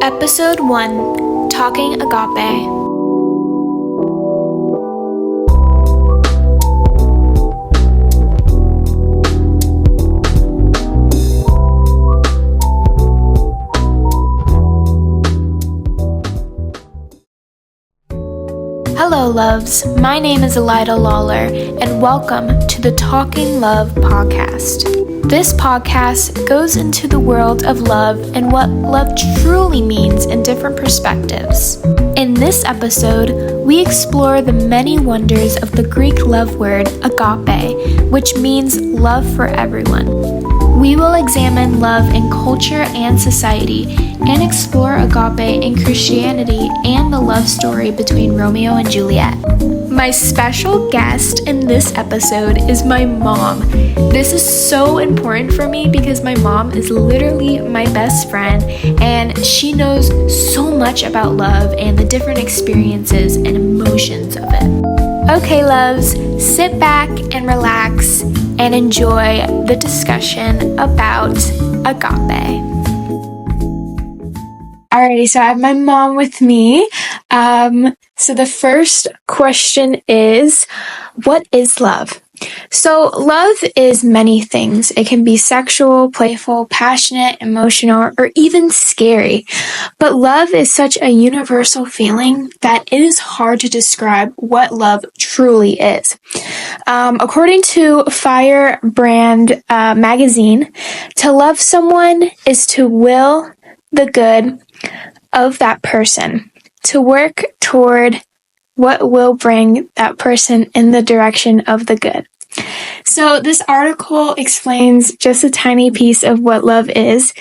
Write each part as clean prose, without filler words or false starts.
Episode 1, Talkin Agape. Hello, loves. My name is Elida Lawler, and welcome to the Talking Love podcast. This podcast goes into the world of love and what love truly means in different perspectives. In this episode, we explore the many wonders of the Greek love word agape, which means love for everyone. We will examine love in culture and society and explore agape in Christianity and the love story between Romeo and Juliet. My special guest in this episode is my mom. This is so important for me because my mom is literally my best friend and she knows so much about love and the different experiences and emotions of it. Okay, loves, sit back and relax and enjoy the discussion about agape. Alrighty, so I have my mom with me. So the first question is, what is love? So love is many things. It can be sexual, playful, passionate, emotional, or even scary. But love is such a universal feeling that it is hard to describe what love truly is. According to Firebrand magazine, to love someone is to will the good of that person, to work toward what will bring that person in the direction of the good. So this article explains just a tiny piece of what love is,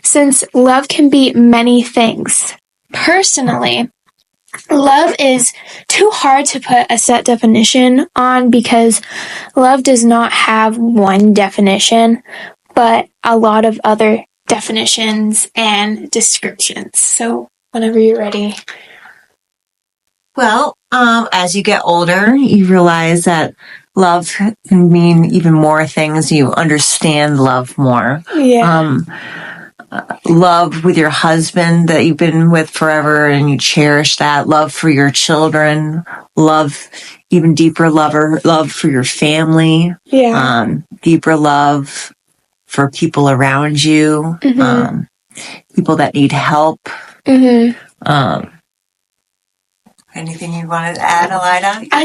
since love can be many things. Personally, love is too hard to put a set definition on because love does not have one definition, but a lot of other definitions and descriptions. So whenever you're ready. Well, as you get older, you realize that love can mean even more things. You understand love more. Yeah. Love with your husband that you've been with forever and you cherish that. Love for your children. Love, even deeper love for your family. Yeah. Deeper love for people around you. Mm-hmm. People that need help. Mm-hmm. Anything you wanted to add, Elida? I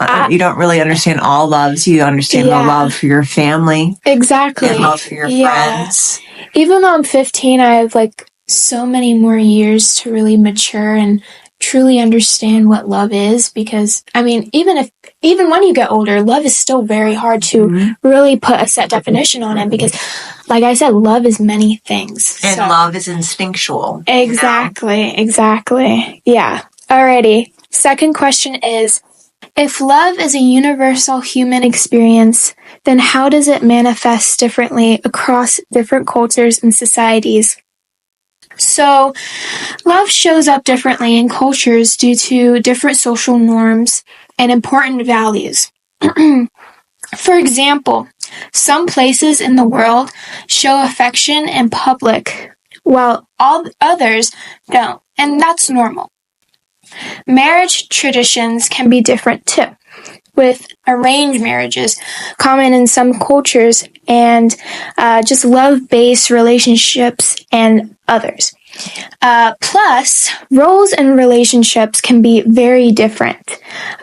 know. You don't really understand all loves. You understand the love for your family. Exactly. And love for your friends. Even though I'm 15, I have so many more years to really mature and truly understand what love is, because even when you get older, love is still very hard to really put a set definition on it, because like I said, love is many things. And love is instinctual. Exactly. Yeah. Alrighty. Second question is, if love is a universal human experience, then how does it manifest differently across different cultures and societies? So, love shows up differently in cultures due to different social norms and important values. For example, some places in the world show affection in public, while all others don't, and that's normal. Marriage traditions can be different too, with arranged marriages common in some cultures and just love-based relationships and others. Plus, roles in relationships can be very different,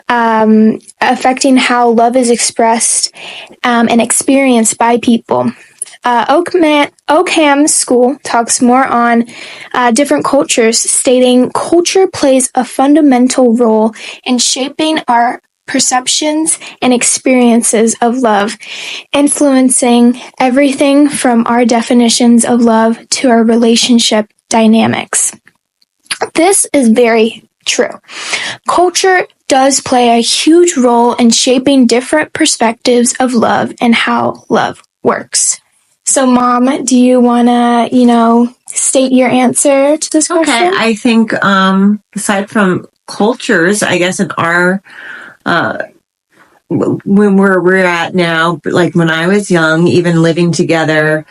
affecting how love is expressed and experienced by people. Oakham School talks more on different cultures, stating culture plays a fundamental role in shaping our perceptions and experiences of love, influencing everything from our definitions of love to our relationship dynamics. This is very true. Culture does play a huge role in shaping different perspectives of love and how love works. So, Mom, do you want to, state your answer to this question? Okay, I think aside from cultures, I guess in our when we're at now, like when I was young, even living together,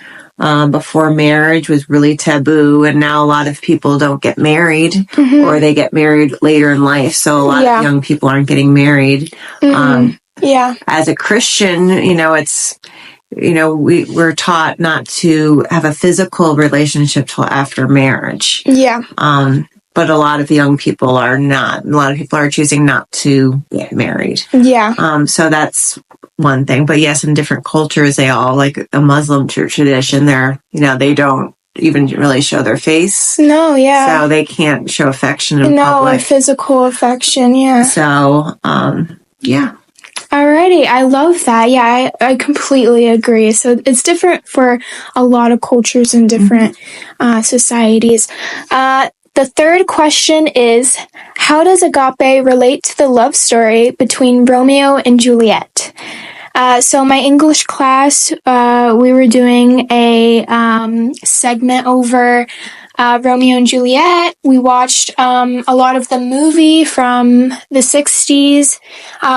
before marriage was really taboo, and now a lot of people don't get married, or they get married later in life. So a lot of young people aren't getting married. As a Christian, it's, we're taught not to have a physical relationship till after marriage. But a lot of young people are not. A lot of people are choosing not to get married. So that's one thing. But yes, in different cultures, they all, like a Muslim tradition, they don't even really show their face. So they can't show affection in public. Physical affection, So, Alrighty, I love that. Yeah, I completely agree. So it's different for a lot of cultures and different societies. The third question is, how does agape relate to the love story between Romeo and Juliet? So my English class, we were doing a segment over Romeo and Juliet. We watched a lot of the movie from the 60s,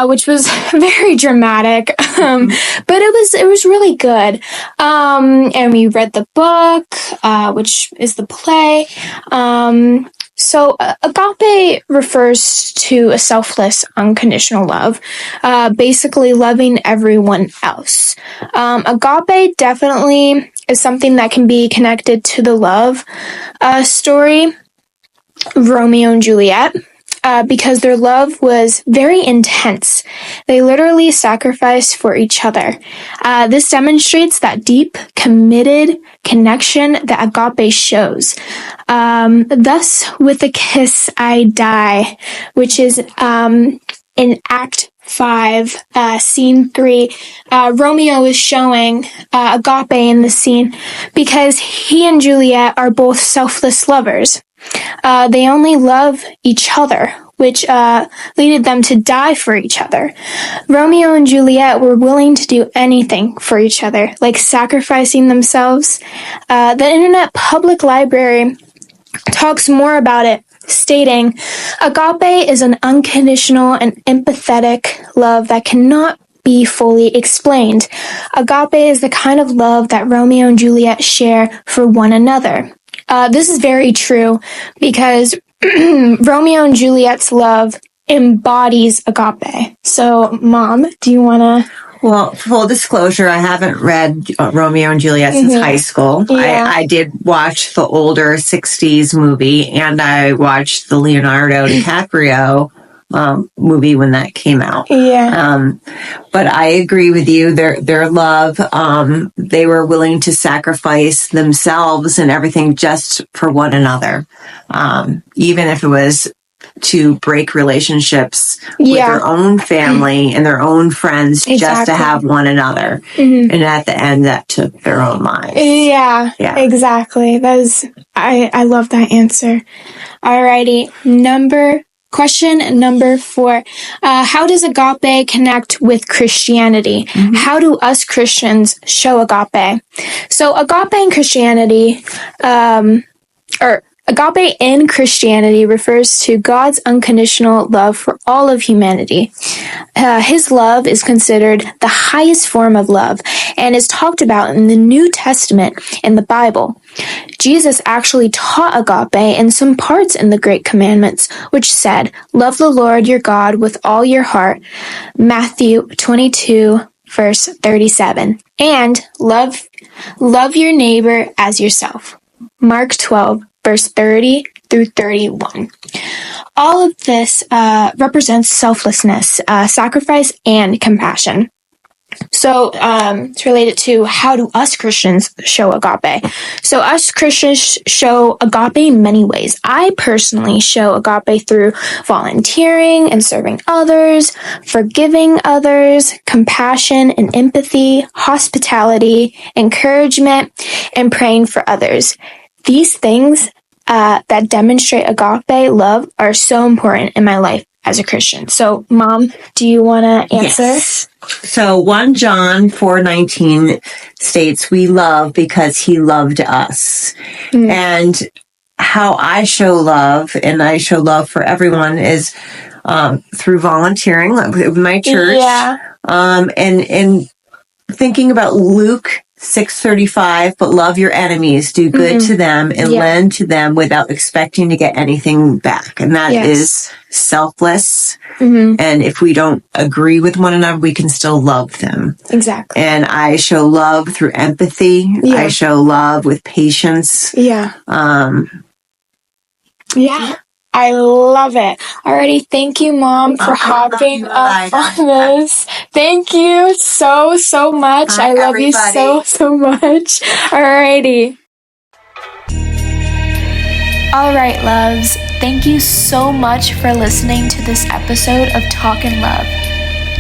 which was very dramatic, but it was really good. And we read the book, which is the play. So agape refers to a selfless, unconditional love, basically loving everyone else. Agape definitely is something that can be connected to the love story, Romeo and Juliet, because their love was very intense. They literally sacrificed for each other. This demonstrates that deep, committed connection that agape shows. Thus, with a kiss, I die, which is in Act 5, scene 3, Romeo is showing agape in the scene because he and Juliet are both selfless lovers. They only love each other, which leaded them to die for each other. Romeo and Juliet were willing to do anything for each other, like sacrificing themselves. The Internet Public Library talks more about it, stating, agape is an unconditional and empathetic love that cannot be fully explained. Agape is the kind of love that Romeo and Juliet share for one another. This is very true because Romeo and Juliet's love embodies agape. So, Mom, do you want to... Well, full disclosure, I haven't read Romeo and Juliet since high school. I did watch the older 60s movie, and I watched the Leonardo DiCaprio movie when that came out. But I agree with you. Their love, they were willing to sacrifice themselves and everything just for one another. Even if it was to break relationships with their own family and their own friends just to have one another. And at the end, that took their own lives. Exactly. I love that answer. Alrighty. Question number 4. How does agape connect with Christianity? How do us Christians show agape? So agape in Christianity, agape in Christianity refers to God's unconditional love for all of humanity. His love is considered the highest form of love and is talked about in the New Testament in the Bible. Jesus actually taught agape in some parts in the Great Commandments, which said, love the Lord your God with all your heart, Matthew 22, verse 37, and love your neighbor as yourself, Mark 12, verse 30 through 31. All of this represents selflessness, sacrifice, and compassion. So it's related to how do us Christians show agape. So us Christians show agape in many ways. I personally show agape through volunteering and serving others, forgiving others, compassion and empathy, hospitality, encouragement, and praying for others. These things that demonstrate agape love are so important in my life as a Christian. So, Mom, do you want to answer? Yes. So 1 John 4:19 states, we love because he loved us. And how I show love, and I show love for everyone, is through volunteering with my church. And thinking about Luke 6:35, but love your enemies, do good to them, and lend to them without expecting to get anything back. And that is selfless. And if we don't agree with one another, we can still love them. Exactly. And I show love through empathy. I show love with patience. I love it. Alrighty, thank you, Mom, for hopping up on this. Thank you so much. I love you so much. Alrighty. Alright, loves. Thank you so much for listening to this episode of Talkin Love.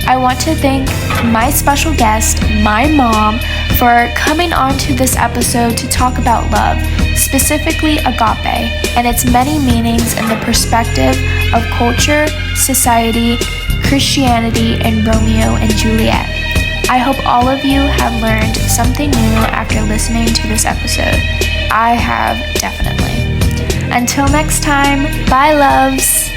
I want to thank my special guest, my mom, for coming on to this episode to talk about love, specifically agape, and its many meanings in the perspective of culture, society, Christianity, and Romeo and Juliet. I hope all of you have learned something new after listening to this episode. I have, definitely. Until next time, bye, loves!